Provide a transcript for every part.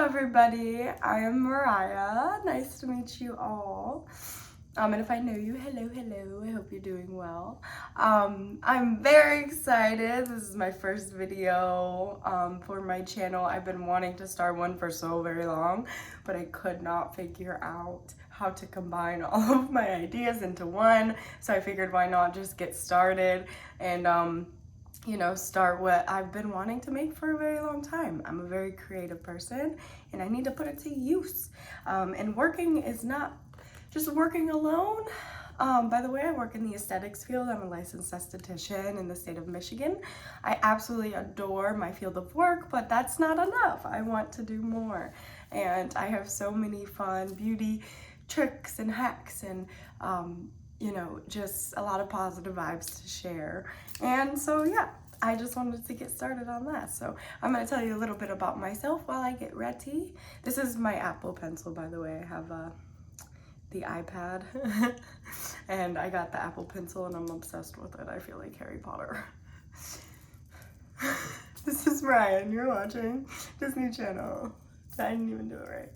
everybody, I am Mariah. Nice to meet you all. And if I know you, hello, I hope you're doing well. I'm very excited. This is my first video for my channel. I've been wanting to start one for so very long, but I could not figure out how to combine all of my ideas into one. So I figured why not just get started and you know, start what I've been wanting to make for a very long time. I'm a very creative person and I need to put it to use. And working is not just working alone. By the way, I work in the aesthetics field. I'm a licensed esthetician in the state of Michigan. I absolutely adore my field of work, but that's not enough. I want to do more. And I have so many fun beauty tricks and hacks and you know, just a lot of positive vibes to share. And so yeah, I just wanted to get started on that. So I'm going to tell you a little bit about myself while I get ready. This is my Apple Pencil, by the way. I have the iPad and I got the Apple Pencil and I'm obsessed with it. I feel like Harry Potter. This is Ryan. You're watching Disney Channel. I didn't even do it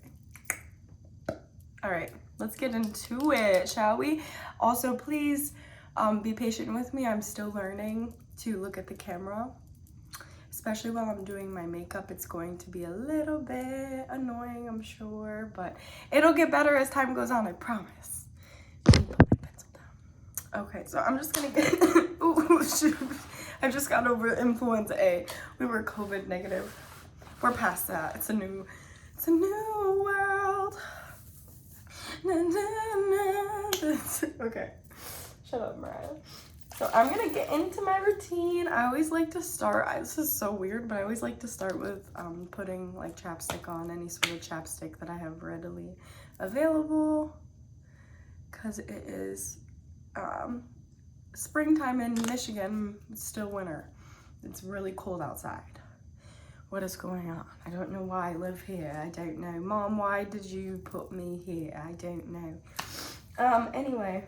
right. All right. Let's get into it, shall we? Also, please be patient with me. I'm still learning to look at the camera, especially while I'm doing my makeup. It's going to be a little bit annoying, I'm sure, but it'll get better as time goes on, I promise. Let me put my pencil down. Okay, so I'm just gonna get, ooh, shoot. I just got over influenza A. We were COVID negative. We're past that. It's a new world. Okay, shut up, Mariah. So I'm gonna get into my routine. I always like to start, this is so weird, but I always like to start with putting like chapstick on, any sort of chapstick that I have readily available, because it is springtime in Michigan. It's still winter. It's really cold outside. What is going on? I don't know why I live here. I don't know. Mom, why did you put me here? I don't know. Anyway,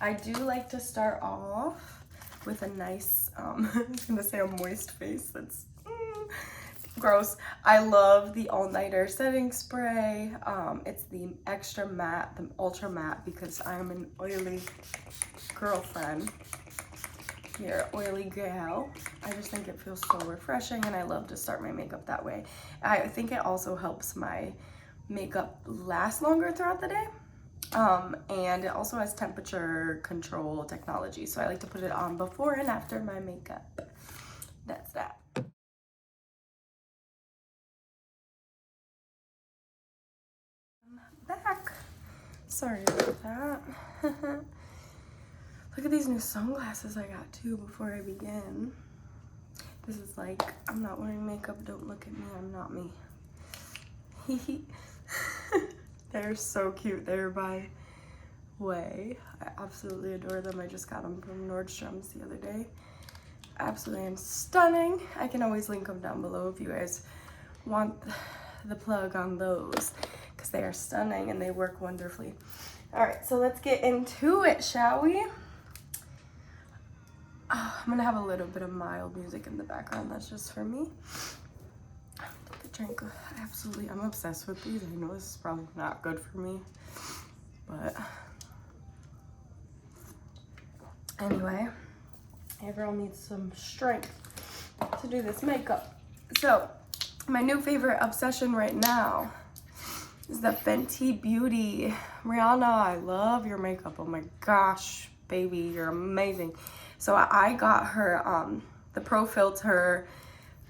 I do like to start off with a nice, I was gonna say a moist face. That's gross. I love the All Nighter setting spray. It's the extra matte, the ultra matte, because I'm an oily girlfriend. Here, oily gal. I just think it feels so refreshing and I love to start my makeup that way. I think it also helps my makeup last longer throughout the day. And it also has temperature control technology, so I like to put it on before and after my makeup. That's that. I'm back. Sorry about that. Look at these new sunglasses I got too before I begin. This is like, I'm not wearing makeup, don't look at me, I'm not me. They're so cute. They're by Way. I absolutely adore them. I just got them from Nordstrom's the other day. Absolutely stunning. I can always link them down below if you guys want the plug on those, because they are stunning and they work wonderfully. All right, so let's get into it, shall we? I'm gonna have a little bit of mild music in the background. That's just for me. Take a drink. Absolutely, I'm obsessed with these. I know this is probably not good for me, but anyway, everyone needs some strength to do this makeup. So, my new favorite obsession right now is the Fenty Beauty. Rihanna, I love your makeup. Oh my gosh, baby, you're amazing. So I got her the Pro Filter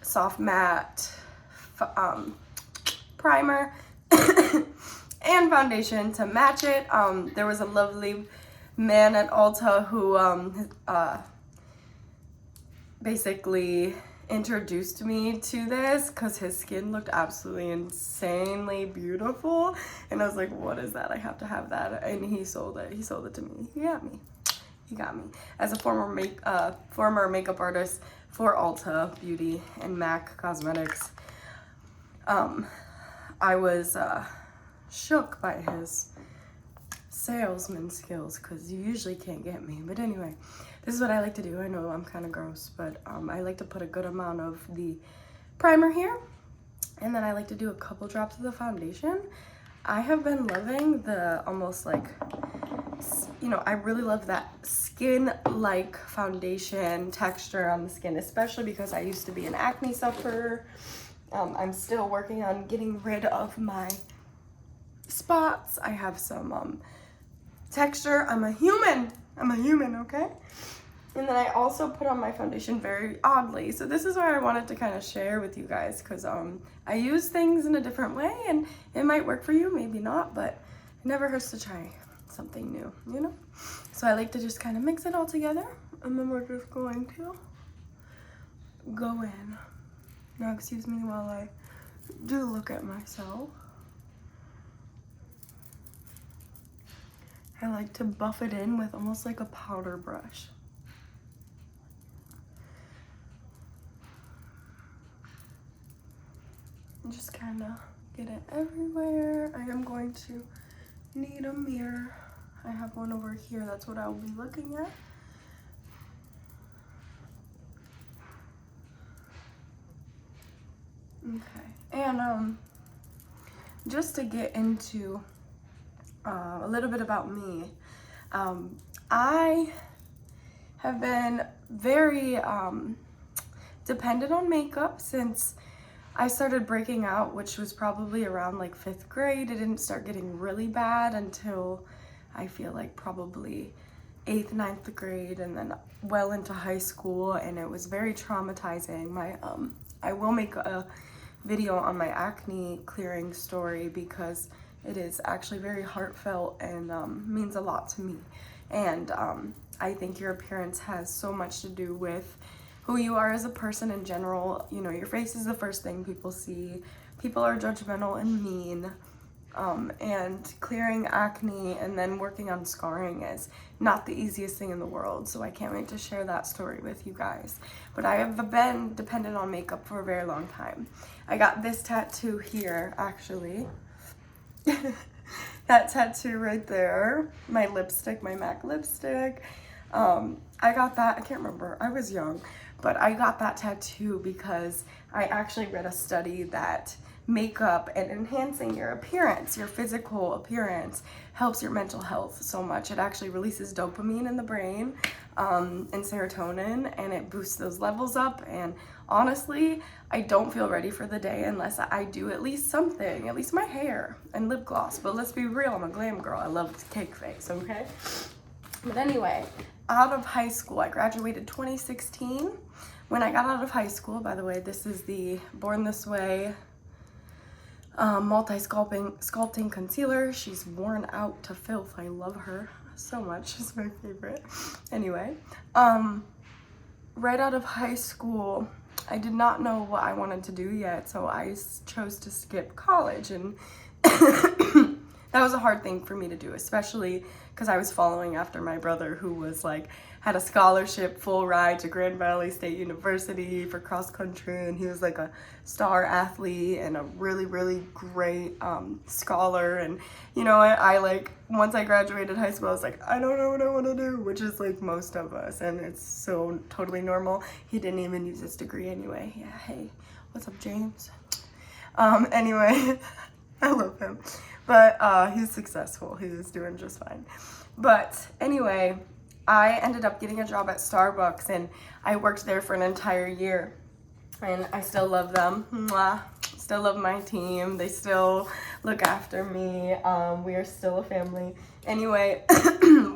Soft Matte primer and foundation to match it. There was a lovely man at Ulta who basically introduced me to this because his skin looked absolutely insanely beautiful. And I was like, what is that? I have to have that. And he sold it. He sold it to me. He got me. He got me. As a former makeup artist for Ulta Beauty and MAC Cosmetics, I was shook by his salesman skills, because you usually can't get me. But anyway, this is what I like to do. I know I'm kind of gross, but I like to put a good amount of the primer here And then I like to do a couple drops of the foundation. I have been loving the almost like, you know, I really love that skin-like foundation texture on the skin, especially because I used to be an acne sufferer. I'm still working on getting rid of my spots. I have some texture. I'm a human, okay? And then I also put on my foundation very oddly. So this is why I wanted to kind of share with you guys, because I use things in a different way, and it might work for you, maybe not, but it never hurts to try something new, you know? So I like to just kind of mix it all together, and then we're just going to go in. Now excuse me while I do look at myself. I like to buff it in with almost like a powder brush. Just kind of get it everywhere. I am going to need a mirror. I have one over here. That's what I'll be looking at. Okay, and just to get into a little bit about me, I have been very dependent on makeup since I started breaking out, which was probably around like 5th grade. It didn't start getting really bad until I feel like probably 8th, 9th grade, and then well into high school, and it was very traumatizing. I will make a video on my acne clearing story because it is actually very heartfelt and means a lot to me. And I think your appearance has so much to do with who you are as a person in general. You know, your face is the first thing people see. People are judgmental and mean. And clearing acne and then working on scarring is not the easiest thing in the world. So I can't wait to share that story with you guys. But I have been dependent on makeup for a very long time. I got this tattoo here, actually. That tattoo right there. My lipstick, my MAC lipstick. I got that, I can't remember, I was young, but I got that tattoo because I actually read a study that makeup and enhancing your appearance, your physical appearance, helps your mental health so much. It actually releases dopamine in the brain and serotonin, and it boosts those levels up. And honestly, I don't feel ready for the day unless I do at least something, at least my hair and lip gloss. But let's be real, I'm a glam girl. I love cake face, okay? But anyway, out of high school, I graduated 2016. When I got out of high school, by the way, this is the Born This Way multi-sculpting concealer. She's worn out to filth. I love her so much. She's my favorite. Anyway, right out of high school, I did not know what I wanted to do yet, so I chose to skip college, and that was a hard thing for me to do, especially because I was following after my brother, who was like, had a scholarship full ride to Grand Valley State University for cross country, and he was like a star athlete and a really, really great scholar. And you know, I like, once I graduated high school, I was like, I don't know what I want to do, which is like most of us, and it's so totally normal. He didn't even use his degree anyway. Yeah, hey, what's up, James? Anyway, I love him. But he's successful. He's doing just fine. But anyway, I ended up getting a job at Starbucks, and I worked there for an entire year. And I still love them. Mwah. Still love my team. They still look after me. We are still a family. Anyway,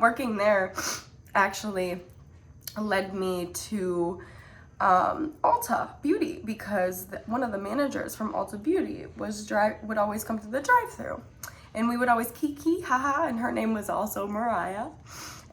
working there actually led me to Ulta Beauty, because one of the managers from Ulta Beauty would always come to the drive-thru, and we would always kiki, haha, and her name was also Mariah.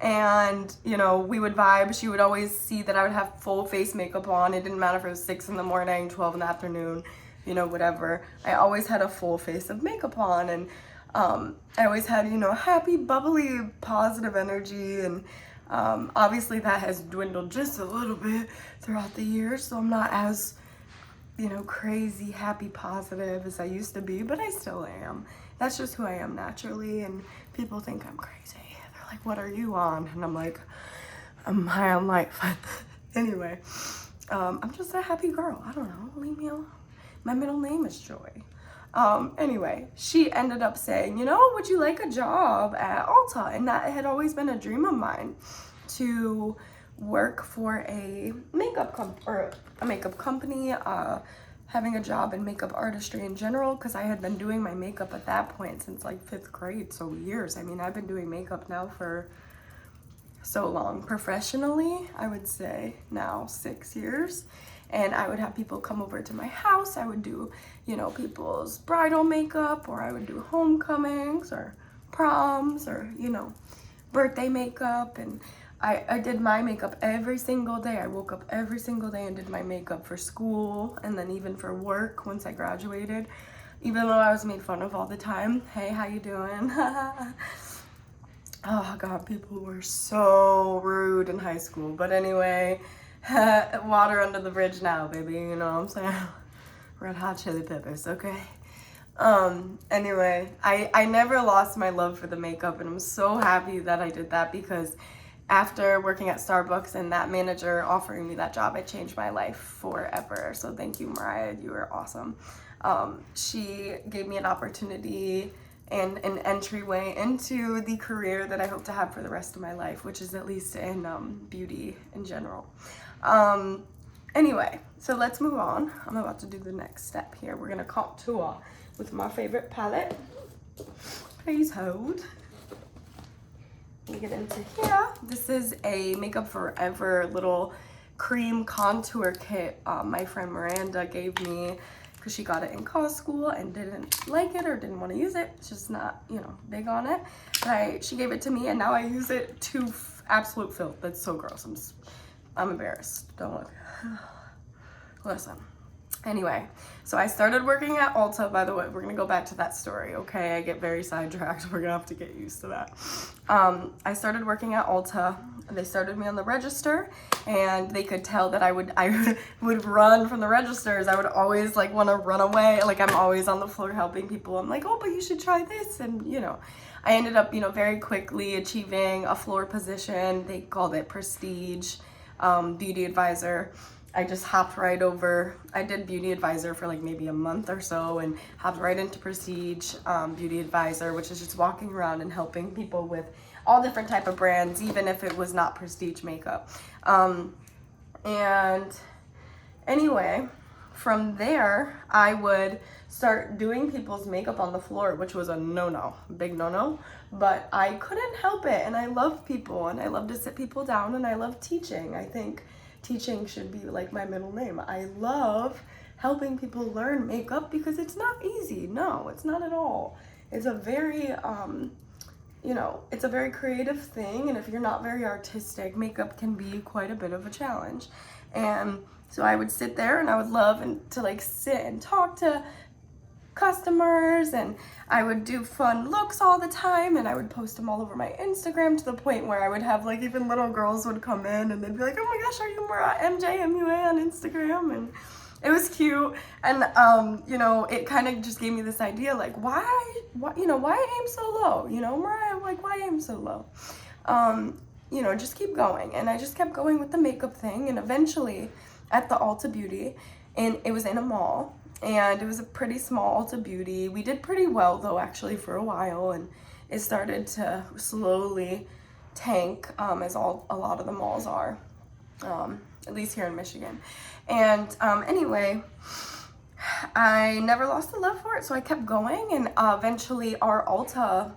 And you know, we would vibe. She would always see that I would have full face makeup on. It didn't matter if it was 6 in the morning, 12 in the afternoon, you know, whatever. I always had a full face of makeup on, and I always had, you know, happy, bubbly, positive energy. And obviously that has dwindled just a little bit throughout the years, so I'm not as, you know, crazy, happy, positive as I used to be, but I still am. That's just who I am naturally, and people think I'm crazy. They're like, what are you on? And I'm like, I'm high on life. Anyway, I'm just a happy girl. I don't know, leave me alone. My middle name is Joy. Anyway, she ended up saying, you know, would you like a job at Ulta? And that had always been a dream of mine, to work for a makeup company, having a job in makeup artistry in general, because I had been doing my makeup at that point since like 5th grade, so years. I mean, I've been doing makeup now for so long. Professionally, I would say now 6 years. And I would have people come over to my house. I would do, you know, people's bridal makeup, or I would do homecomings or proms, or, you know, birthday makeup. And I did my makeup every single day. I woke up every single day and did my makeup for school, and then even for work once I graduated, even though I was made fun of all the time. Hey, how you doing? Oh God, people were so rude in high school. But anyway, water under the bridge now, baby, you know what I'm saying? Red Hot Chili Peppers, okay? Anyway, I never lost my love for the makeup, and I'm so happy that I did that, because after working at Starbucks and that manager offering me that job, it changed my life forever. So thank you, Mariah, you were awesome. She gave me an opportunity and an entryway into the career that I hope to have for the rest of my life, which is at least in beauty in general. Anyway, so let's move on. I'm about to do the next step here. We're gonna contour with my favorite palette. Please hold. Let me get into here. This is a Makeup Forever little cream contour kit my friend Miranda gave me, because she got it in college school and didn't like it or didn't want to use it. It's just not, you know, big on it. But she gave it to me, and now I use it to absolute filth. That's so gross. I'm embarrassed. Don't look. Listen. Anyway, so I started working at Ulta, by the way. We're gonna go back to that story, okay? I get very sidetracked. We're gonna have to get used to that. I started working at Ulta. They started me on the register, and they could tell that I would run from the registers. I would always like want to run away. Like, I'm always on the floor helping people. I'm like, oh, but you should try this. And, you know, I ended up, you know, very quickly achieving a floor position. They called it Prestige Beauty Advisor. I just hopped right over. I did Beauty Advisor for like maybe a month or so, and hopped right into Prestige Beauty Advisor, which is just walking around and helping people with all different type of brands, even if it was not prestige makeup. And anyway, from there, I would start doing people's makeup on the floor, which was a no-no, big no-no, but I couldn't help it. And I love people, and I love to sit people down, and I love teaching. I think teaching should be like my middle name. I love helping people learn makeup, because it's not easy. No, it's not at all. It's a very, you know, it's a very creative thing. And if you're not very artistic, makeup can be quite a bit of a challenge. And so I would sit there, and I would love to like sit and talk to customers, and I would do fun looks all the time, and I would post them all over my Instagram, to the point where I would have like even little girls would come in and they'd be like, oh my gosh, are you MJMUA on Instagram? And it was cute. And you know, it kind of just gave me this idea, like, why you know, why aim so low? You know, Mariah, like, why aim so low? You know, just keep going. And I just kept going with the makeup thing, and eventually at the Ulta Beauty, and it was in a mall, and it was a pretty small Ulta Beauty. We did pretty well though, actually, for a while, and it started to slowly tank, as a lot of the malls are, at least here in Michigan. And anyway, I never lost the love for it, so I kept going, and eventually our Ulta,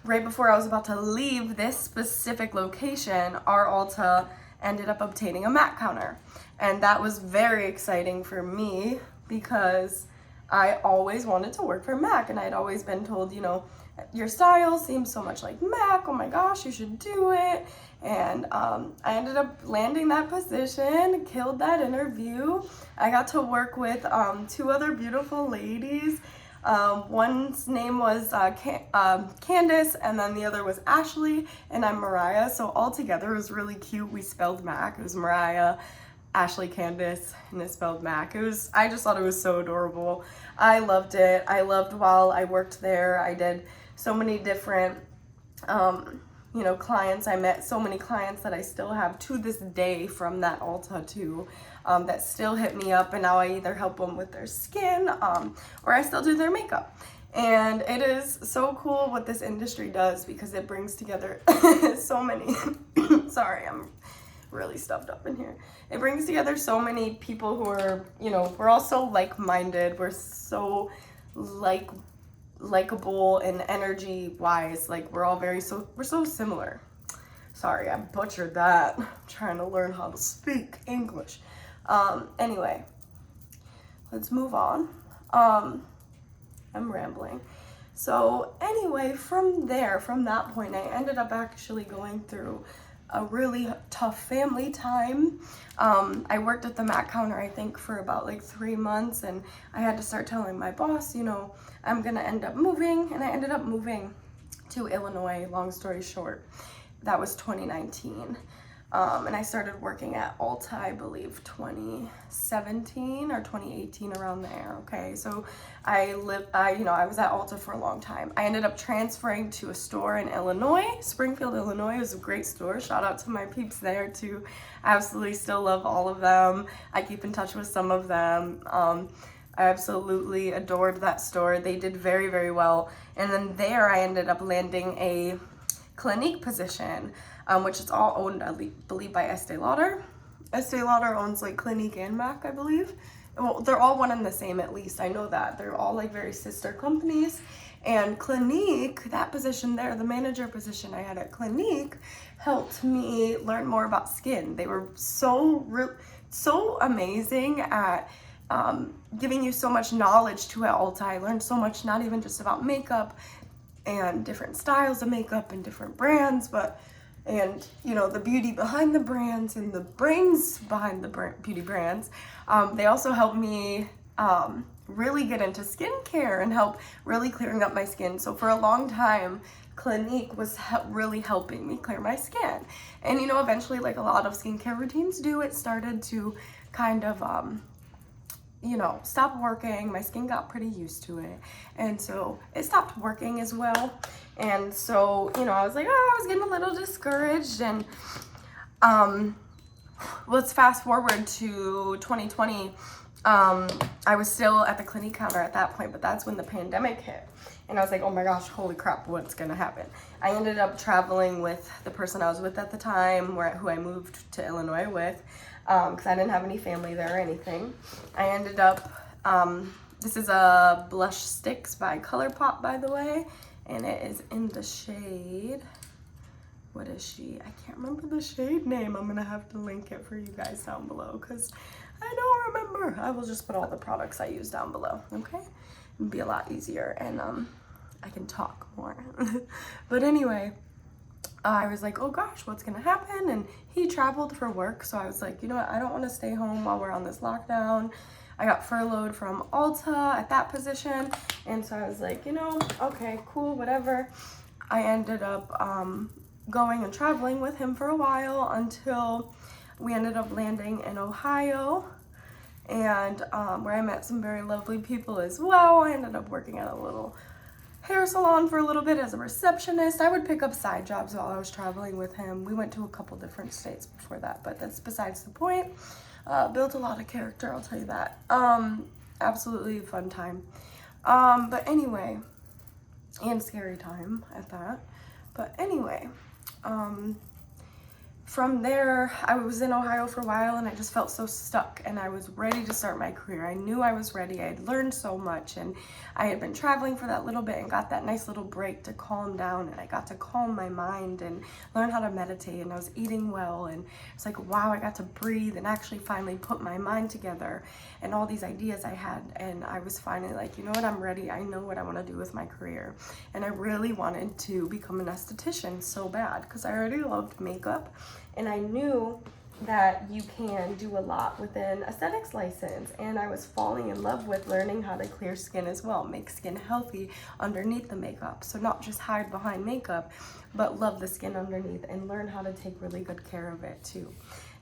right before I was about to leave this specific location, our Ulta ended up obtaining a MAC counter. And that was very exciting for me, because I always wanted to work for MAC, and I'd always been told, you know, your style seems so much like MAC, oh my gosh, you should do it. And I ended up landing that position, killed that interview. I got to work with 2 other beautiful ladies. One's name was Candace, and then the other was Ashley, and I'm Mariah. So all together it was really cute. We spelled MAC. It was Mariah, Ashley, Candace, and it spelled MAC. I just thought it was so adorable. I loved it. I loved while I worked there. I did so many different, you you know, clients. I met so many clients that I still have to this day from that Ulta too, that still hit me up, and now I either help them with their skin, or I still do their makeup. And it is so cool what this industry does, because it brings together so many, sorry, I'm really stuffed up in here. It brings together so many people who are, you know, we're all so like-minded, we're so likable and energy wise, like we're all we're so similar. Sorry, I butchered that. I'm trying to learn how to speak English. Anyway, let's move on. I'm rambling. So anyway, from that point, I ended up actually going through a really tough family time. I worked at the Mac counter, I think, for about like 3 months, and I had to start telling my boss, you know, I'm gonna end up moving, and I ended up moving to Illinois, long story short. That was 2019. And I started working at Ulta, I believe 2017 or 2018, around there. Okay, so I was at Ulta for a long time. I ended up transferring to a store in Illinois, Springfield, Illinois. It was a great store. Shout out to my peeps there too. I absolutely still love all of them. I keep in touch with some of them. I absolutely adored that store. They did very, very well. And then there I ended up landing a Clinique position, which is all owned, I believe, by Estdee Lauder. Estdee Lauder owns like Clinique and Mac, I believe. Well, they're all one and the same, at least. I know that. They're all like very sister companies. And Clinique, that position there, the manager position I had at Clinique, helped me learn more about skin. They were so amazing at giving you so much knowledge to at Ulta. I learned so much, not even just about makeup and different styles of makeup and different brands, and you know, the beauty behind the brands and the brains behind the beauty brands. They also helped me really get into skincare and help really clearing up my skin. So for a long time, Clinique was really helping me clear my skin. And you know, eventually, like a lot of skincare routines do, it started to kind of you know, stop working. My skin got pretty used to it, and so it stopped working as well. And so, you know, I was like, oh, I was getting a little discouraged. And let's fast forward to 2020. I was still at the Clinique counter at that point, but that's when the pandemic hit, and I was like, oh my gosh, holy crap, what's gonna happen? I ended up traveling with the person I was with at the time, who I moved to Illinois with, because I didn't have any family there or anything. I ended up, this is a Blush Sticks by ColourPop, by the way, and it is in the shade, what is she? I can't remember the shade name. I'm gonna have to link it for you guys down below, because I don't remember. I will just put all the products I use down below, okay? It'd be a lot easier, and I can talk more. But anyway, I was like, oh gosh, what's gonna happen? And he traveled for work, so I was like, you know what, I don't want to stay home while we're on this lockdown. I got furloughed from Ulta at that position, and so I was like, you know, okay, cool, whatever. I ended up going and traveling with him for a while until we ended up landing in Ohio, and where I met some very lovely people as well. I ended up working at a little hair salon for a little bit as a receptionist. I would pick up side jobs while I was traveling with him. We went to a couple different states before that, but that's besides the point. Built a lot of character, I'll tell you that. Absolutely fun time. But anyway, and scary time at that. But anyway, from there, I was in Ohio for a while, and I just felt so stuck, and I was ready to start my career. I knew I was ready. I had learned so much, and I had been traveling for that little bit and got that nice little break to calm down, and I got to calm my mind and learn how to meditate, and I was eating well, and it's like, wow, I got to breathe and actually finally put my mind together and all these ideas I had, and I was finally like, you know what, I'm ready. I know what I want to do with my career, and I really wanted to become an esthetician so bad, because I already loved makeup. And I knew that you can do a lot with an aesthetics license, and I was falling in love with learning how to clear skin as well, make skin healthy underneath the makeup. So not just hide behind makeup, but love the skin underneath and learn how to take really good care of it too.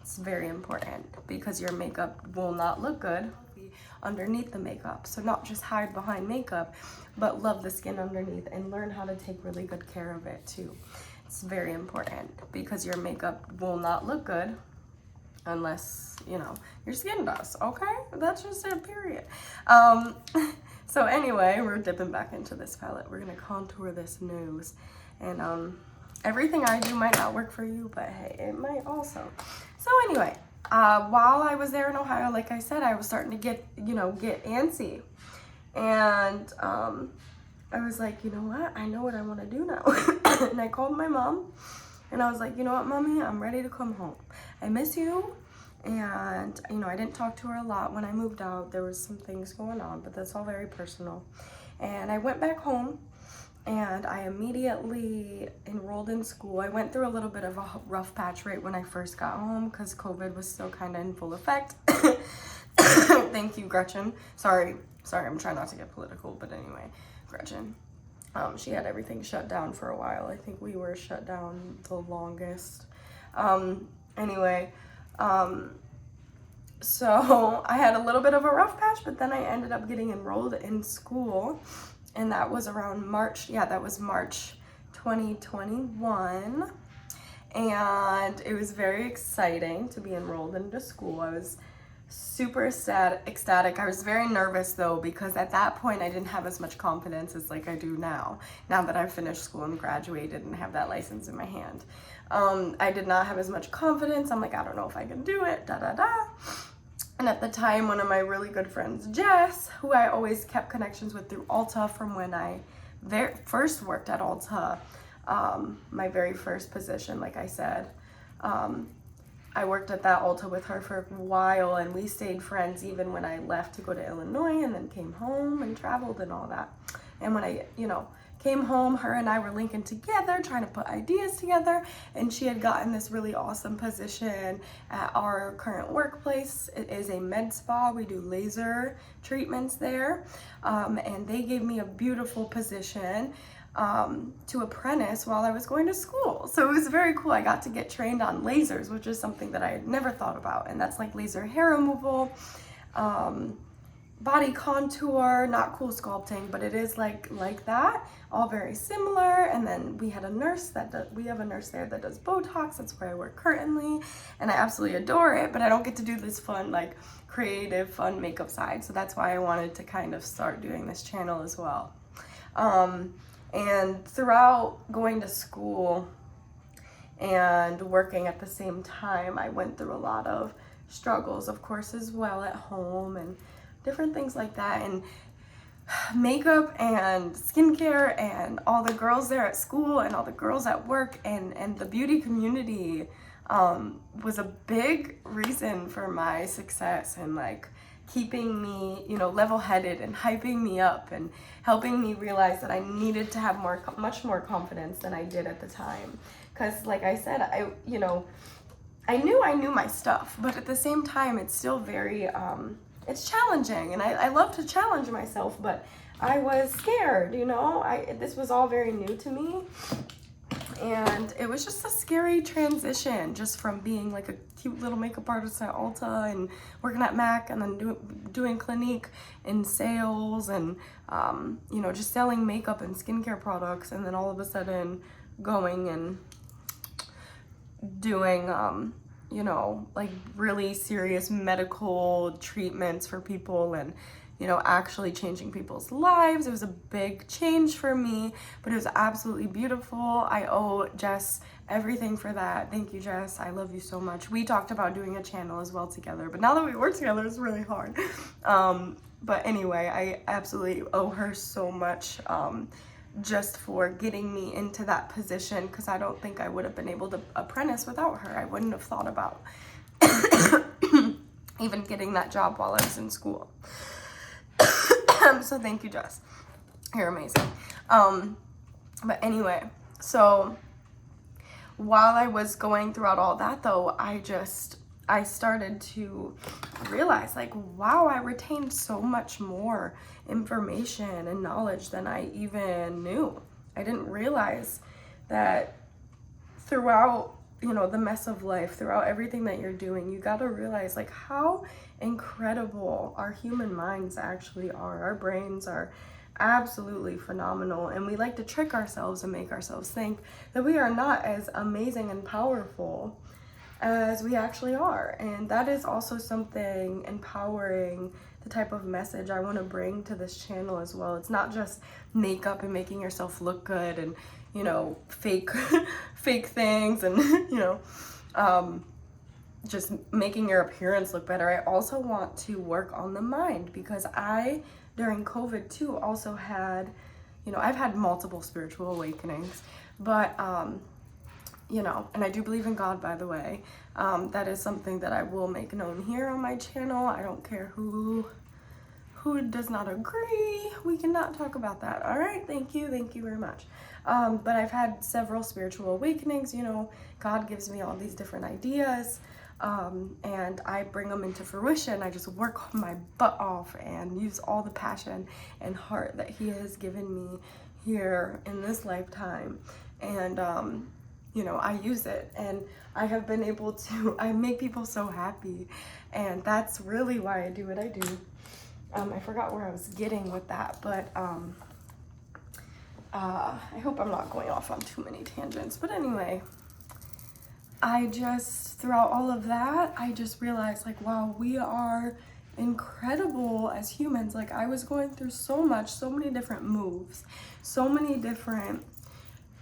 It's very important, because your makeup will not look good underneath the makeup. So not just hide behind makeup, but love the skin underneath and learn how to take really good care of it too. It's very important because your makeup will not look good unless, you know, your skin does, okay? That's just it, period. So anyway, we're dipping back into this palette. We're gonna contour this nose. And everything I do might not work for you, but hey, it might also. So anyway, while I was there in Ohio, like I said, I was starting to get antsy. And I was like, you know what? I know what I want to do now. And I called my mom and I was like, you know what, Mommy, I'm ready to come home. I miss you. And, you know, I didn't talk to her a lot when I moved out. There was some things going on, but that's all very personal. And I went back home and I immediately enrolled in school. I went through a little bit of a rough patch right when I first got home because COVID was still kind of in full effect. Thank you, Gretchen. Sorry, I'm trying not to get political, but anyway, Gretchen. She had everything shut down for a while. I think we were shut down the longest. Anyway, so I had a little bit of a rough patch, but then I ended up getting enrolled in school, and that was around March. Yeah, that was March 2021, and it was very exciting to be enrolled into school. I was super ecstatic. I was very nervous though, because at that point I didn't have as much confidence as like I do now that I've finished school and graduated and have that license in my hand. I did not have as much confidence. I'm like, I don't know if I can do it, And at the time, one of my really good friends, Jess, who I always kept connections with through Ulta from when I first worked at Ulta, my very first position, like I said, I worked at that Ulta with her for a while, and we stayed friends even when I left to go to Illinois and then came home and traveled and all that. And when I, came home, her and I were linking together, trying to put ideas together, and she had gotten this really awesome position at our current workplace. It is a med spa. We do laser treatments there, and they gave me a beautiful position to apprentice while I was going to school. So it was very cool. I got to get trained on lasers, which is something that I had never thought about, and that's like laser hair removal, body contour, not cool sculpting, but it is like that, all very similar. And then we had a nurse we have a nurse there that does Botox. That's where I work currently, and I absolutely adore it, but I don't get to do this fun, like creative, fun makeup side. So that's why I wanted to kind of start doing this channel as well. And throughout going to school and working at the same time, I went through a lot of struggles, of course, as well at home and different things like that. And makeup and skincare and all the girls there at school and all the girls at work and the beauty community was a big reason for my success and like keeping me, level-headed and hyping me up and helping me realize that I needed to have much more confidence than I did at the time. Because like I said, I knew I knew my stuff, but at the same time, it's still very, it's challenging, and I love to challenge myself, but I was scared, this was all very new to me. And it was just a scary transition, just from being like a cute little makeup artist at Ulta and working at MAC and then doing Clinique in sales and, just selling makeup and skincare products. And then all of a sudden going and doing, like really serious medical treatments for people and, actually changing people's lives. It was a big change for me, but it was absolutely beautiful. I owe Jess everything for that. Thank you, Jess. I love you so much. We talked about doing a channel as well together, but now that we work together, it's really hard. But anyway, I absolutely owe her so much, just for getting me into that position, because I don't think I would have been able to apprentice without her. I wouldn't have thought about even getting that job while I was in school. So thank you, Jess. You're amazing. But anyway, so while I was going throughout all that though, I started to realize like, wow, I retained so much more information and knowledge than I even knew. I didn't realize that throughout, the mess of life, throughout everything that you're doing, you got to realize like how incredible our human minds actually are. Our brains are absolutely phenomenal, and we like to trick ourselves and make ourselves think that we are not as amazing and powerful as we actually are. And that is also something empowering, the type of message I want to bring to this channel as well. It's not just makeup and making yourself look good and, you know, fake fake things and you know, just making your appearance look better. I also want to work on the mind, because I, during COVID too, also had, you know, I've had multiple spiritual awakenings, but you know, and I do believe in God, by the way. That is something that I will make known here on my channel. I don't care who does not agree. We cannot talk about that. All right, thank you very much. But I've had several spiritual awakenings. You know, God gives me all these different ideas, and I bring them into fruition. I just work my butt off and use all the passion and heart that He has given me here in this lifetime, and you know, I use it, and I have been able to, I make people so happy, and that's really why I do what I do. I forgot where I was getting with that, but I hope I'm not going off on too many tangents. But anyway, I just, throughout all of that, I just realized, like, wow, we are incredible as humans. Like, I was going through so much, so many different moves, so many different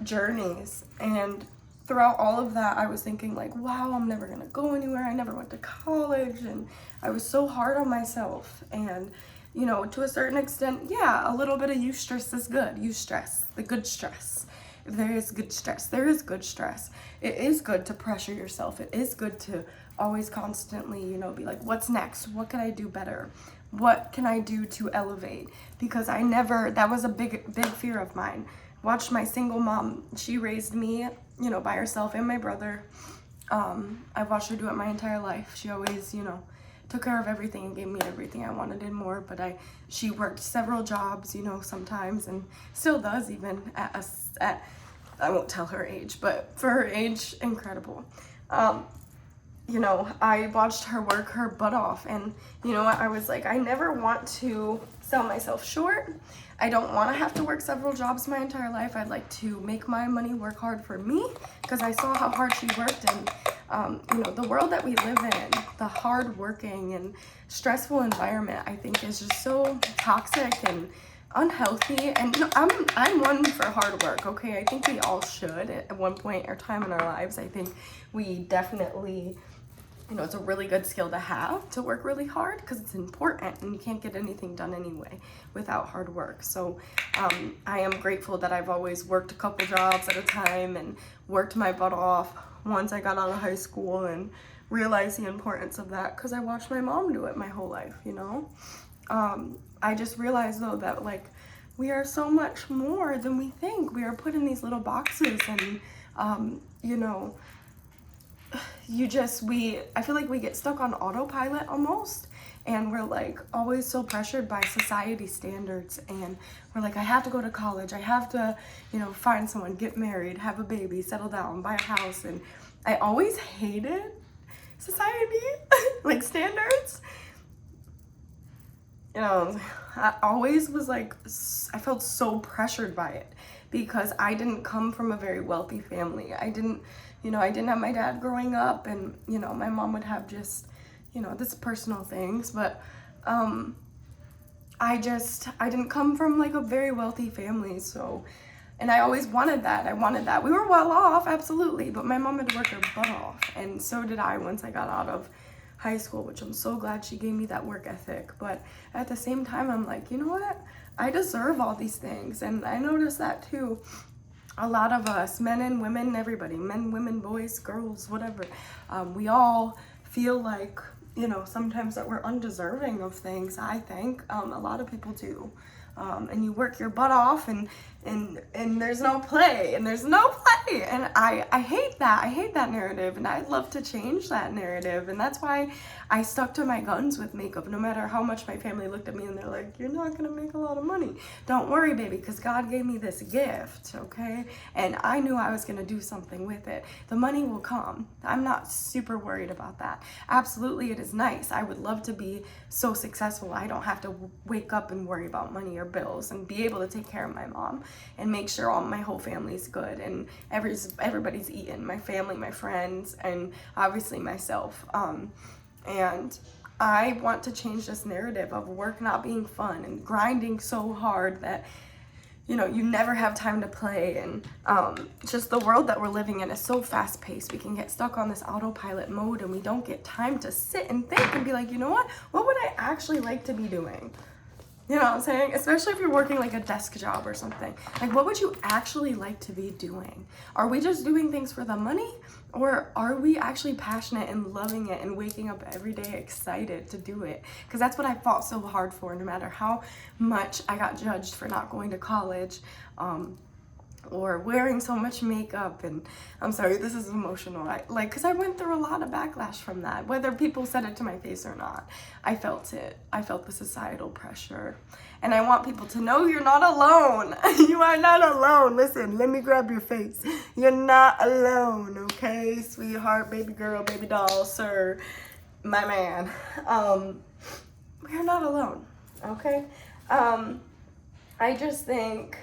journeys, and throughout all of that, I was thinking, like, wow, I'm never gonna go anywhere. I never went to college, and I was so hard on myself. And, you know, to a certain extent, yeah, a little bit of eustress is good. Eustress, the good stress. If there is good stress, there is good stress. It is good to pressure yourself. It is good to always constantly, you know, be like, what's next? What can I do better? What can I do to elevate? Because I never, that was a big fear of mine. Watched my single mom, she raised me, you know, by herself and my brother. I've watched her do it my entire life. She always, you know, took care of everything and gave me everything I wanted and more. But she worked several jobs, you know, sometimes, and still does, even at I won't tell her age, but for her age, incredible. You know, I watched her work her butt off, and you know what, I was like, I never want to sell myself short. I don't want to have to work several jobs my entire life. I'd like to make my money work hard for me, because I saw how hard she worked, and you know, the world that we live in, the hard working and stressful environment, I think is just so toxic and unhealthy. And you know, I'm one for hard work, okay? I think we all should at one point or time in our lives. I think we definitely, you know, it's a really good skill to have, to work really hard, because it's important, and you can't get anything done anyway without hard work. So I am grateful that I've always worked a couple jobs at a time and worked my butt off once I got out of high school, and realized the importance of that, because I watched my mom do it my whole life, you know. I just realized, though, that, like, we are so much more than we think. We are put in these little boxes, and you know, I feel like we get stuck on autopilot almost, and we're like always so pressured by society standards, and we're like, I have to go to college, I have to, you know, find someone, get married, have a baby, settle down, buy a house. And I always hated society like standards, you know. I always was like, I felt so pressured by it, because I didn't come from a very wealthy family. I didn't have my dad growing up, and, you know, my mom would have just, you know, this personal things, but I didn't come from like a very wealthy family. So, and I always wanted that. We were well off, absolutely, but my mom had to work her butt off, and so did I once I got out of high school, which I'm so glad she gave me that work ethic. But at the same time, I'm like, you know what? I deserve all these things. And I noticed that too. A lot of us, men and women, everybody, men, women, boys, girls, whatever, we all feel like, you know, sometimes that we're undeserving of things. I think a lot of people do. And you work your butt off, and and there's no play, and there's no play, and I hate that. I hate that narrative, and I'd love to change that narrative, and that's why I stuck to my guns with makeup, no matter how much my family looked at me and they're like, you're not gonna make a lot of money. Don't worry, baby, because God gave me this gift, okay? And I knew I was gonna do something with it. The money will come. I'm not super worried about that. Absolutely, it is nice. I would love to be so successful I don't have to wake up and worry about money or bills, and be able to take care of my mom and make sure all my whole family's good and everybody's eating, my family, my friends, and obviously myself. And I want to change this narrative of work not being fun and grinding so hard that, you know, you never have time to play. And just the world that we're living in is so fast paced. We can get stuck on this autopilot mode and we don't get time to sit and think and be like, you know what would I actually like to be doing? You know what I'm saying? Especially if you're working like a desk job or something. Like, what would you actually like to be doing? Are we just doing things for the money? Or are we actually passionate and loving it and waking up every day excited to do it? Because that's what I fought so hard for, no matter how much I got judged for not going to college, or wearing so much makeup. And I'm sorry, this is emotional. Because I went through a lot of backlash from that, whether people said it to my face or not. I felt it. I felt the societal pressure. And I want people to know you're not alone. You are not alone. Listen, let me grab your face. You're not alone, okay? Sweetheart, baby girl, baby doll, sir, my man. We're not alone, okay? I just think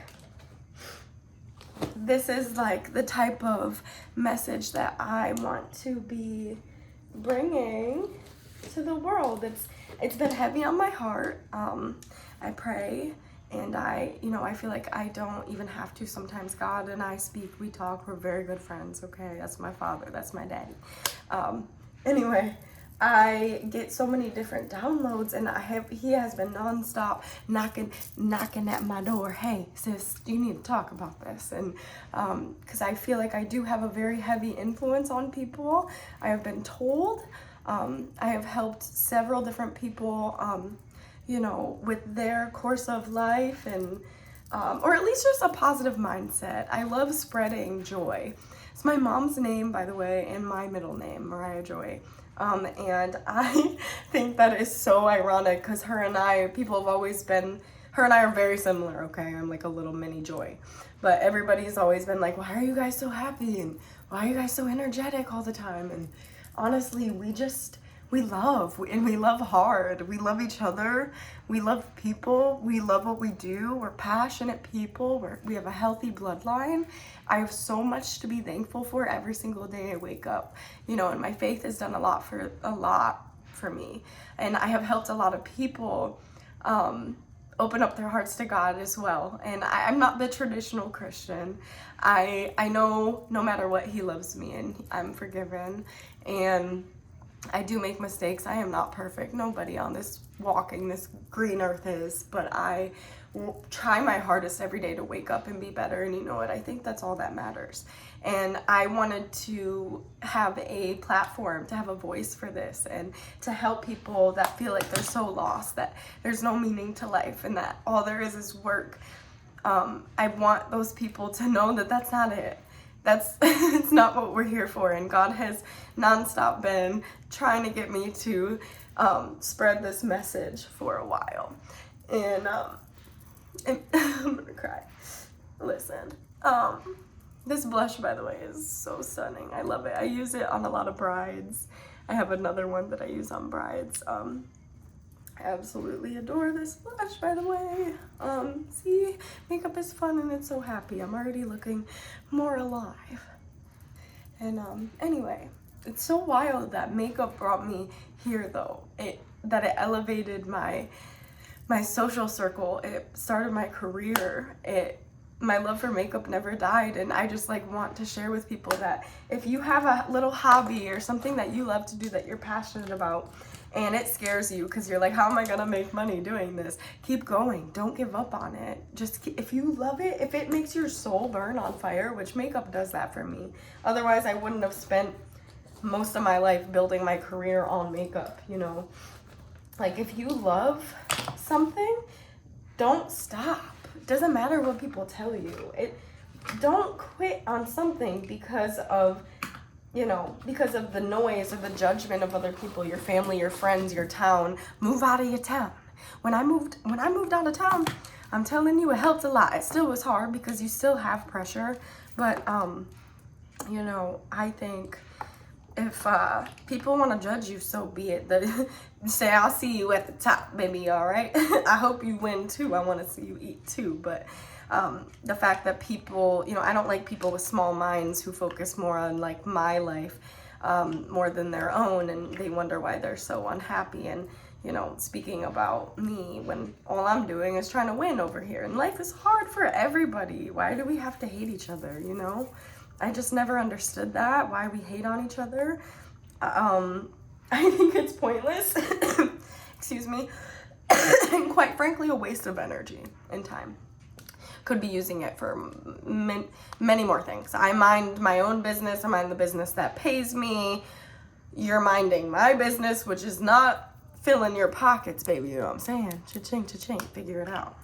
this is like the type of message that I want to be bringing to the world. It's been heavy on my heart. I pray, and I feel like I don't even have to. Sometimes God and I speak, we talk, we're very good friends, okay? That's my father, that's my daddy. Anyway, I get so many different downloads, and he has been nonstop knocking at my door. Hey, sis, you need to talk about this. And because I feel like I do have a very heavy influence on people. I have been told. I have helped several different people, with their course of life, and or at least just a positive mindset. I love spreading joy. It's my mom's name, by the way, and my middle name, Mariah Joy. And I think that is so ironic because her and I are very similar, okay? I'm like a little mini Joy. But everybody's always been like, why are you guys so happy? And why are you guys so energetic all the time? And honestly, we love hard. We love each other. We love people. We love what we do. We're passionate people. We have a healthy bloodline. I have so much to be thankful for every single day I wake up. And my faith has done a lot for me. And I have helped a lot of people open up their hearts to God as well. And I'm not the traditional Christian. I know no matter what, He loves me and I'm forgiven. And I do make mistakes. I am not perfect. Nobody on this green earth is, but I try my hardest every day to wake up and be better. And you know what? I think that's all that matters. And I wanted to have a platform, to have a voice for this, and to help people that feel like they're so lost, that there's no meaning to life, and that all there is work. I want those people to know that that's not it. It's not what we're here for. And God has nonstop been trying to get me to spread this message for a while. And I'm gonna cry. Listen, this blush, by the way, is so stunning. I love it. I use it on a lot of brides. I have another one that I use on brides. I absolutely adore this blush, by the way. See, makeup is fun and it's so happy. I'm already looking more alive. And anyway, it's so wild that makeup brought me here, though. That it elevated my social circle. It started my career. My love for makeup never died, and I just want to share with people that if you have a little hobby or something that you love to do that you're passionate about, and it scares you because you're like, how am I gonna make money doing this? Keep going. Don't give up on it. If you love it, if it makes your soul burn on fire, which makeup does that for me. Otherwise, I wouldn't have spent most of my life building my career on makeup, If you love something, don't stop. doesn't matter what people tell you. Don't quit on something because of, you know, because of the noise or the judgment of other people, your family, your friends, your town. Move out of your town. When I moved out of town, I'm telling you, it helped a lot. It still was hard because you still have pressure, but you know, I think if people want to judge you, so be it. Say, I'll see you at the top, baby, all right? I hope you win too. I want to see you eat too. But the fact that people, you know, I don't like people with small minds who focus more on like my life more than their own, and they wonder why they're so unhappy and, you know, speaking about me when all I'm doing is trying to win over here. And life is hard for everybody. Why do we have to hate each other, you know? I just never understood that, why we hate on each other. I think it's pointless, excuse me, and quite frankly, a waste of energy and time. Could be using it for many more things. I mind my own business, I mind the business that pays me. You're minding my business, which is not filling your pockets, baby, you know what I'm saying? Cha-ching, cha-ching, figure it out.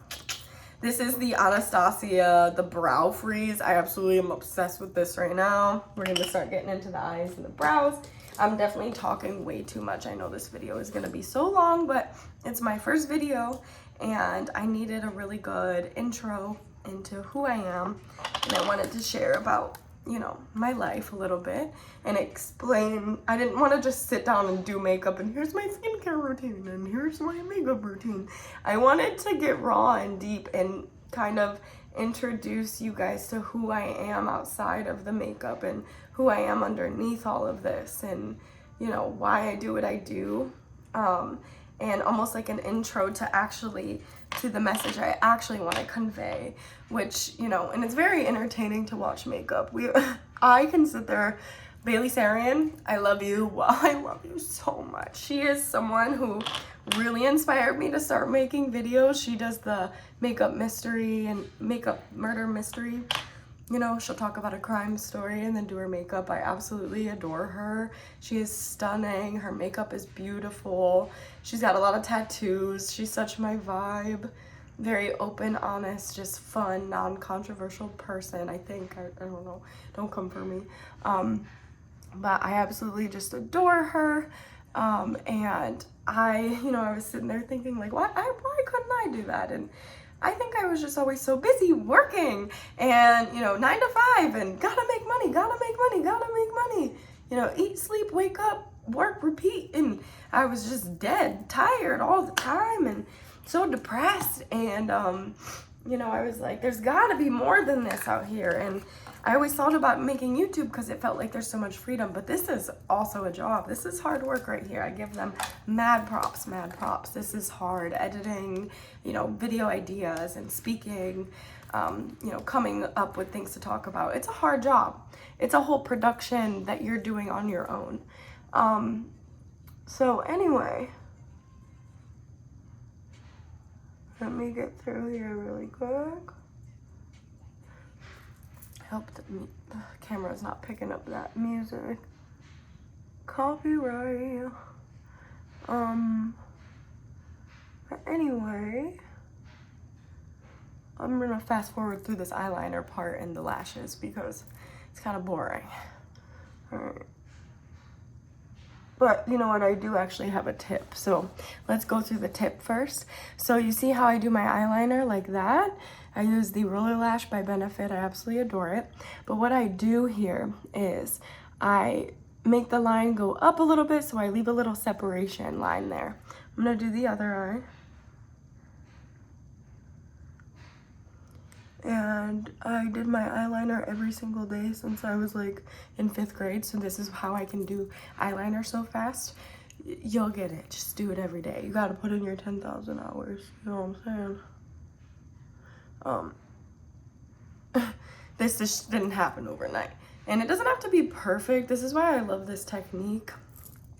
This is the Anastasia, the Brow Freeze. I absolutely am obsessed with this right now. We're gonna start getting into the eyes and the brows. I'm definitely talking way too much. I know this video is gonna be so long, but it's my first video and I needed a really good intro into who I am. And I wanted to share about, you know, my life a little bit and explain. I didn't want to just sit down and do makeup and here's my skincare routine and here's my makeup routine. I wanted to get raw and deep and kind of introduce you guys to who I am outside of the makeup and who I am underneath all of this and, you know, why I do what I do. And almost like an intro to the message I actually want to convey, which, you know, and it's very entertaining to watch makeup. I can sit there, Bailey Sarian, I love you. Wow, I love you so much. She is someone who really inspired me to start making videos. She does the makeup mystery and makeup murder mystery. You know, she'll talk about a crime story and then do her makeup. I absolutely adore her. She is stunning. Her makeup is beautiful. She's got a lot of tattoos. She's such my vibe. Very open, honest, just fun, non-controversial person, I think. I don't know. Don't come for me. But I absolutely just adore her. And I was sitting there thinking, like, why couldn't I do that? And I think I was just always so busy working and, 9 to 5 and gotta make money, eat, sleep, wake up, work, repeat. And I was just dead, tired all the time and so depressed. And, I was like, there's gotta be more than this out here. And I always thought about making YouTube because it felt like there's so much freedom, but this is also a job. This is hard work right here. I give them mad props. This is hard. Editing, video ideas and speaking, coming up with things to talk about. It's a hard job. It's a whole production that you're doing on your own. So anyway, let me get through here really quick. Hope the camera's not picking up that music. Copyright. But anyway, I'm gonna fast forward through this eyeliner part and the lashes because it's kind of boring. Alright. But you know what, I do actually have a tip. So let's go through the tip first. So you see how I do my eyeliner like that? I use the Roller Lash by Benefit. I absolutely adore it. But what I do here is I make the line go up a little bit so I leave a little separation line there. I'm gonna do the other eye. And I did my eyeliner every single day since I was like in 5th grade. So this is how I can do eyeliner so fast. You'll get it. Just do it every day. You gotta put in your 10,000 hours. You know what I'm saying? This just didn't happen overnight. And it doesn't have to be perfect. This is why I love this technique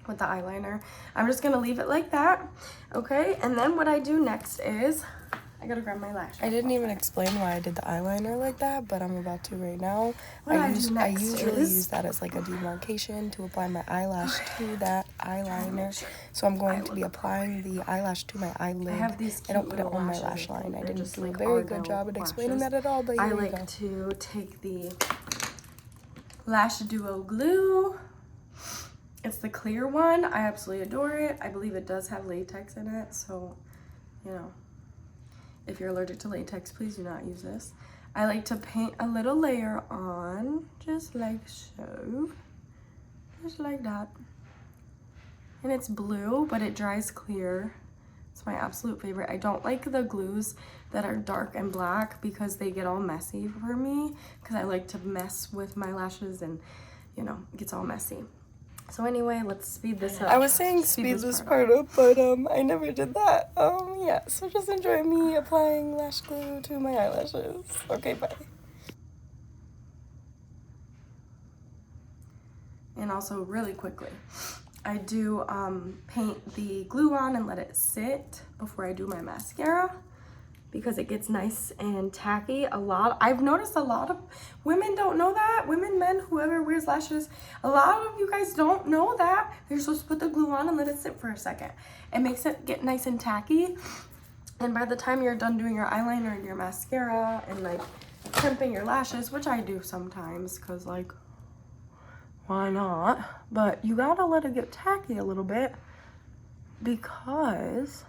with the eyeliner. I'm just gonna leave it like that, okay? And then what I do next is I gotta grab my lash. I didn't even explain why I did the eyeliner like that, but I'm about to right now. What I usually use that as like a demarcation to apply my eyelash to that eyeliner. So I'm going to be applying the eyelash to my eyelid. I don't put it on my lash line. I didn't do a very good job at explaining that at all, but here we go. I like to take the Lash Duo glue. It's the clear one. I absolutely adore it. I believe it does have latex in it, so, you know, if you're allergic to latex, please do not use this. I like to paint a little layer on, just like so. Just like that. And it's blue, but it dries clear. It's my absolute favorite. I don't like the glues that are dark and black because they get all messy for me, because I like to mess with my lashes and, you know, it gets all messy. So anyway, let's speed this up. I was saying speed this part up, but I never did that. Yeah, so just enjoy me applying lash glue to my eyelashes. Okay, bye. And also really quickly, I do paint the glue on and let it sit before I do my mascara, because it gets nice and tacky. I've noticed a lot of women don't know that. Women, men, whoever wears lashes, a lot of you guys don't know that. You're supposed to put the glue on and let it sit for a second. It makes it get nice and tacky. And by the time you're done doing your eyeliner and your mascara and like crimping your lashes, which I do sometimes, cause like, why not? But you gotta let it get tacky a little bit, because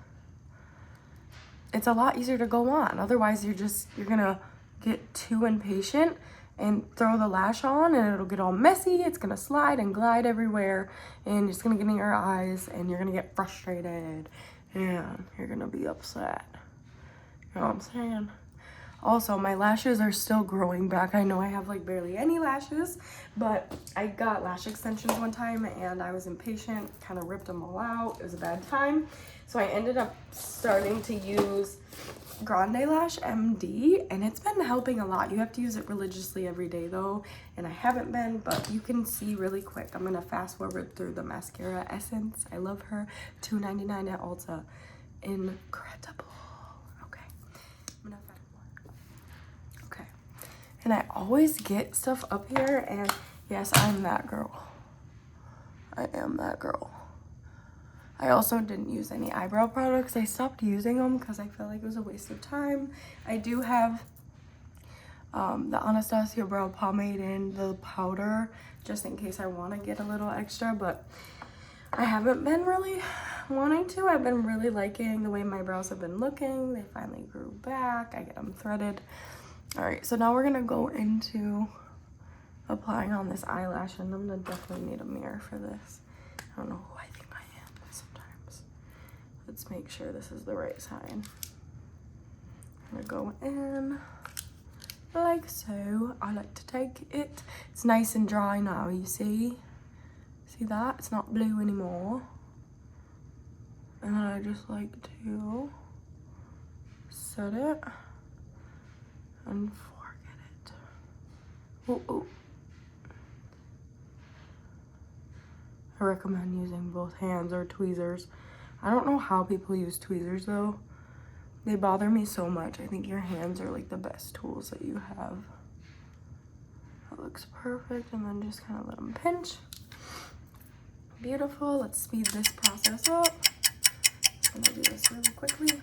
it's a lot easier to go on. Otherwise, you're gonna get too impatient and throw the lash on, and it'll get all messy. It's gonna slide and glide everywhere, and it's gonna get in your eyes, and you're gonna get frustrated, and you're gonna be upset. You know what I'm saying? Also, my lashes are still growing back. I know I have like barely any lashes, but I got lash extensions one time and I was impatient, kind of ripped them all out. It was a bad time. So I ended up starting to use Grande Lash MD, and it's been helping a lot. You have to use it religiously every day though, and I haven't been, but you can see really quick. I'm gonna fast forward through the mascara Essence. I love her. $2.99 at Ulta. Incredible. And I always get stuff up here, and yes, I'm that girl. I am that girl. I also didn't use any eyebrow products. I stopped using them because I felt like it was a waste of time. I do have the Anastasia Brow Pomade and the powder, just in case I want to get a little extra, but I haven't been really wanting to. I've been really liking the way my brows have been looking. They finally grew back. I get them threaded. All right, so now we're gonna go into applying on this eyelash, and I'm gonna definitely need a mirror for this. I don't know who I think I am sometimes. Let's make sure this is the right side. I'm gonna go in like so. I like to take it. It's nice and dry now, you see? See that? It's not blue anymore. And then I just like to set it and forget it. Oh, oh. I recommend using both hands or tweezers. I don't know how people use tweezers though. They bother me so much. I think your hands are like the best tools that you have. That looks perfect, and then just kind of let them pinch. Beautiful. Let's speed this process up. I'm gonna do this really quickly.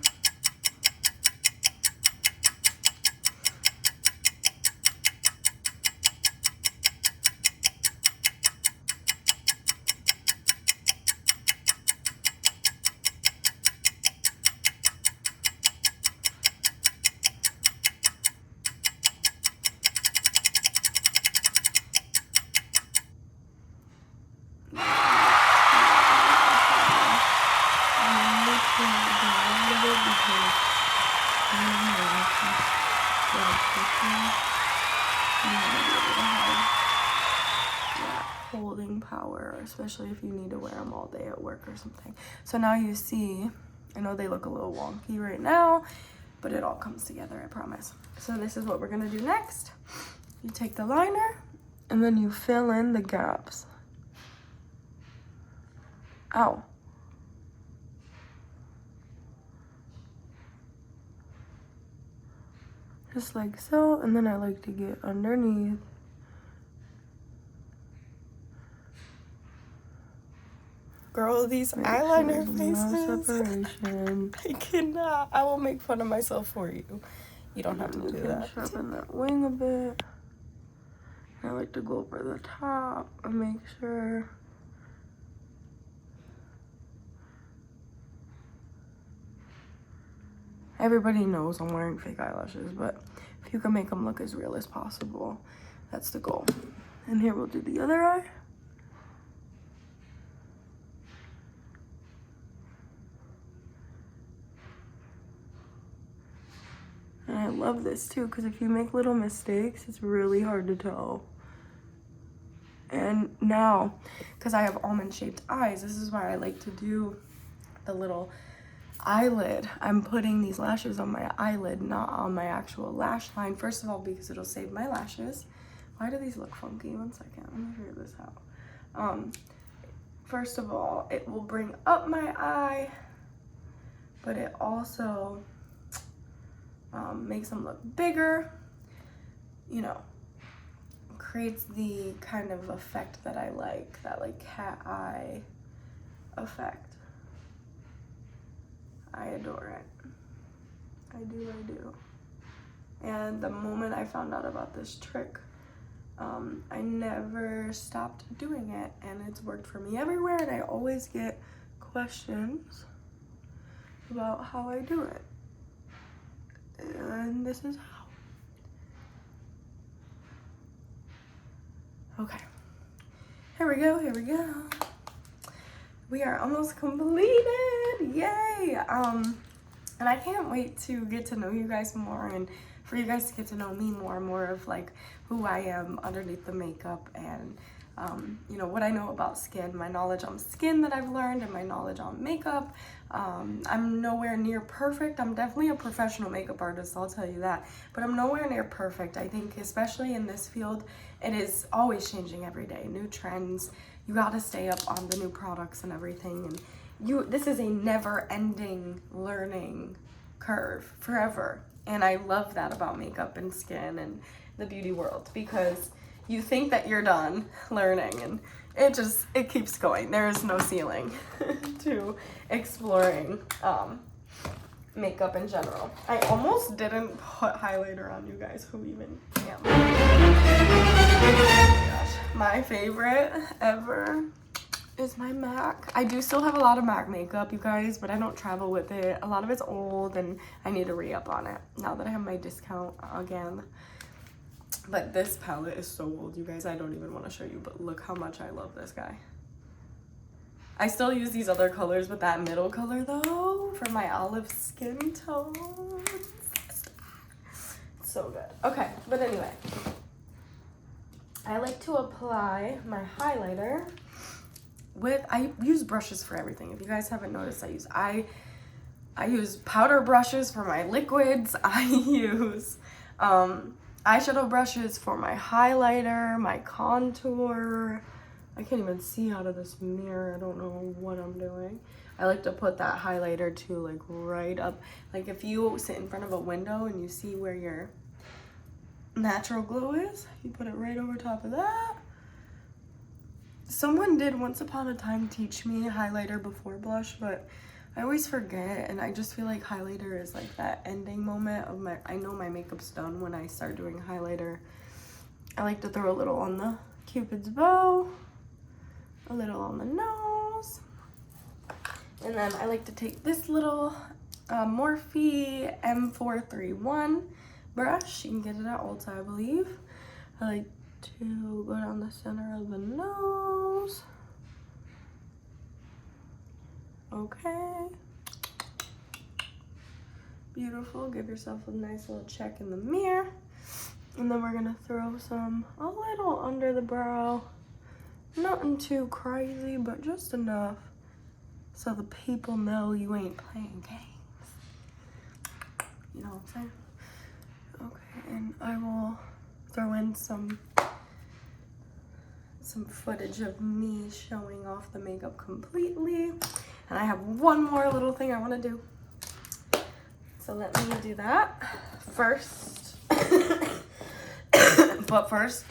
Holding power, especially if you need to wear them all day at work or something. So now you see, I know they look a little wonky right now, but it all comes together, I promise. So this is what we're gonna do next. You take the liner and then you fill in the gaps. Ow. just like so, and then I like to get underneath. Girl, these eyeliner No faces. separation. I cannot. I will make fun of myself for you. You don't have to do that. Sharpen that wing a bit. I like to go over the top and make sure. Everybody knows I'm wearing fake eyelashes, but if you can make them look as real as possible, that's the goal. And here we'll do the other eye. And I love this too, because if you make little mistakes, it's really hard to tell. And now, because I have almond-shaped eyes, this is why I like to do the little eyelid. I'm putting these lashes on my eyelid, not on my actual lash line. First of all, because it'll save my lashes. Why do these look funky? One second, let me figure this out. First of all, it will bring up my eye, but it also makes them look bigger, you know, creates the kind of effect that I like, that like cat eye effect. I adore it. I do. And the moment I found out about this trick, I never stopped doing it, and it's worked for me everywhere, and I always get questions about how I do it. And this is how. Okay. Here we go. We are almost completed. Yay! And I can't wait to get to know you guys more, and for you guys to get to know me more of like who I am underneath the makeup, and you know, what I know about skin, my knowledge on skin that I've learned, and my knowledge on makeup. I'm nowhere near perfect. I'm definitely a professional makeup artist, I'll tell you that, but I'm nowhere near perfect. I think especially in this field, it is always changing every day, new trends. You gotta stay up on the new products and everything, and this is a never-ending learning curve forever. And I love that about makeup and skin and the beauty world, because you think that you're done learning, and it keeps going. There is no ceiling to exploring makeup in general. I almost didn't put highlighter on, you guys. Who even am? Oh my gosh. My favorite ever is my MAC. I do still have a lot of MAC makeup, you guys, but I don't travel with it. A lot of it's old, and I need to re-up on it now that I have my discount again. But this palette is so old, you guys. I don't even want to show you, but look how much I love this guy. I still use these other colors, but that middle color though, for my olive skin tone, so good. Okay, but anyway, I like to apply my highlighter with, I use brushes for everything. If you guys haven't noticed, I use powder brushes for my liquids. I use eyeshadow brushes for my highlighter, my contour. I can't even see out of this mirror. I don't know what I'm doing. I like to put that highlighter too, like right up. Like if you sit in front of a window and you see where your natural glow is, you put it right over top of that. Someone did once upon a time teach me highlighter before blush, but I always forget, and I just feel like highlighter is like that ending moment of I know my makeup's done when I start doing highlighter. I like to throw a little on the Cupid's bow, a little on the nose, and then I like to take this little Morphe M431 brush. You can get it at Ulta, I believe. I like to go down the center of the nose. Okay. Beautiful. Give yourself a nice little check in the mirror. And then we're gonna throw some a little under the brow. Nothing too crazy, but just enough so the people know you ain't playing games. You know what I'm saying? Okay, and I will throw in some footage of me showing off the makeup completely. And I have one more little thing I want to do. So let me do that first. But first,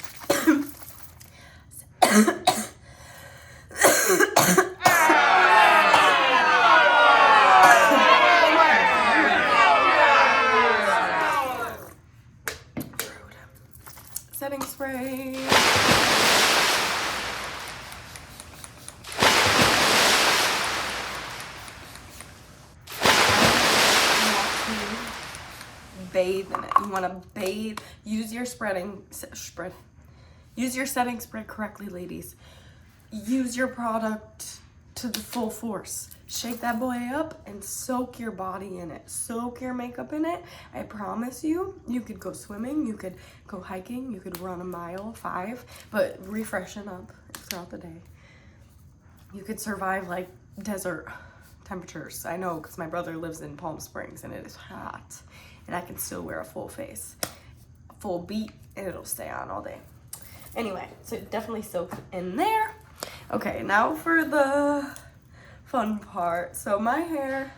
setting spray. Bathe in it. You want to bathe. Use your use your setting spray correctly, ladies. Use your product to the full force. Shake that boy up and soak your body in it. Soak your makeup in it. I promise you, you could go swimming, you could go hiking, you could run a mile, 5, but refreshen up throughout the day. You could survive like desert temperatures. I know, because my brother lives in Palm Springs and it is hot. And I can still wear a full face, a full beat, and it'll stay on all day. Anyway, so definitely soak in there. Okay, now for the fun part. So my hair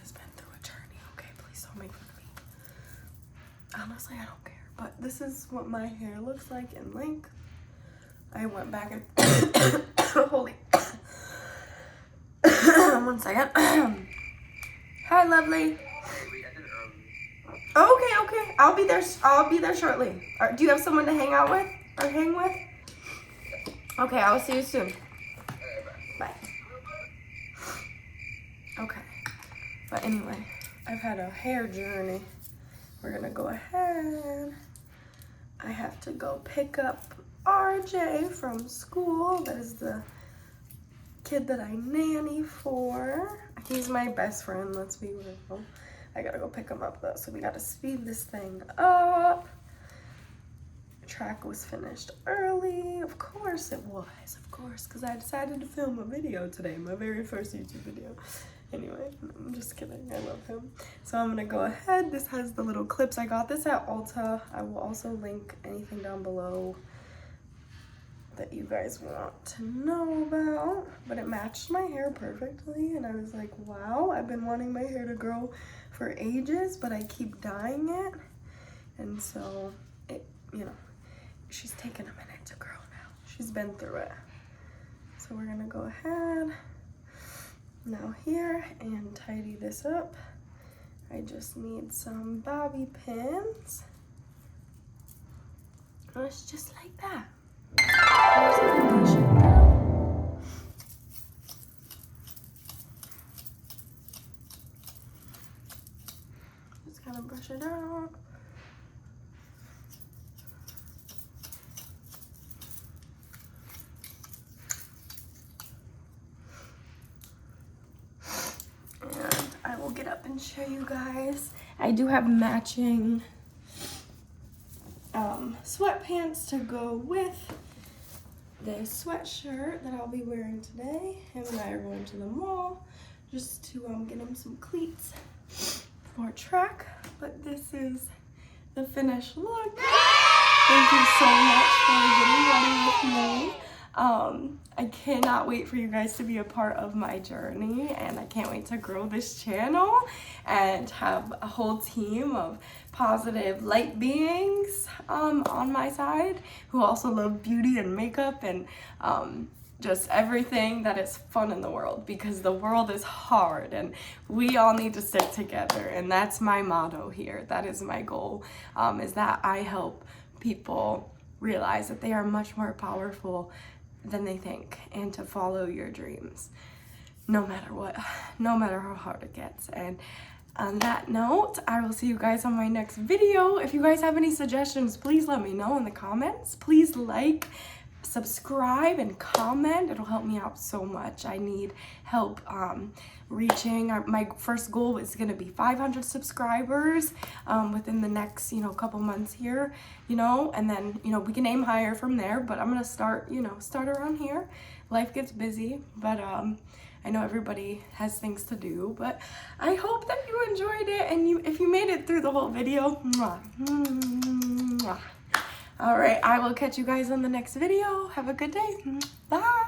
has been through a journey. Okay, please don't make fun of me. Honestly, I don't care. But this is what my hair looks like in length. I went back and holy. 1 second. Hi, lovely. Okay. I'll be there shortly. Do you have someone to hang out with or hang with? Okay, I will see you soon. Bye. Okay. But anyway, I've had a hair journey. We're gonna go ahead. I have to go pick up RJ from school. That is the kid that I nanny for. He's my best friend, let's be real. I gotta go pick him up though, so we gotta speed this thing up. Track was finished early. Of course it was, because I decided to film a video today, my very first YouTube video. Anyway, I'm just kidding, I love him. So I'm gonna go ahead. This has the little clips. I got this at Ulta. I will also link anything down below that you guys want to know about, but it matched my hair perfectly, and I was like, wow, I've been wanting my hair to grow for ages, but I keep dyeing it, and so it, you know, she's taken a minute to grow now. She's been through it. So we're gonna go ahead now here and tidy this up. I just need some bobby pins. And it's just like that. Just kind of brush it out. And I will get up and show you guys. I do have matching sweatpants to go with the sweatshirt that I'll be wearing today. Him and I are going to the mall just to get him some cleats for track. But this is the finished look. Thank you so much for getting ready with me. I cannot wait for you guys to be a part of my journey, and I can't wait to grow this channel and have a whole team of positive light beings on my side who also love beauty and makeup and just everything that is fun in the world, because the world is hard and we all need to stick together, and that's my motto here. That is my goal, is that I help people realize that they are much more powerful than they think, and to follow your dreams no matter what, no matter how hard it gets. And on that note, I will see you guys on my next video. If you guys have any suggestions, please let me know in the comments. Please like, subscribe, and comment. It'll help me out so much. I need help reaching my first goal is going to be 500 subscribers within the next couple months here, and then we can aim higher from there, but I'm going to start around here. Life gets busy, but I know everybody has things to do, but I hope that you enjoyed it, and if you made it through the whole video, mwah, mwah. All right, I will catch you guys on the next video. Have a good day. Bye.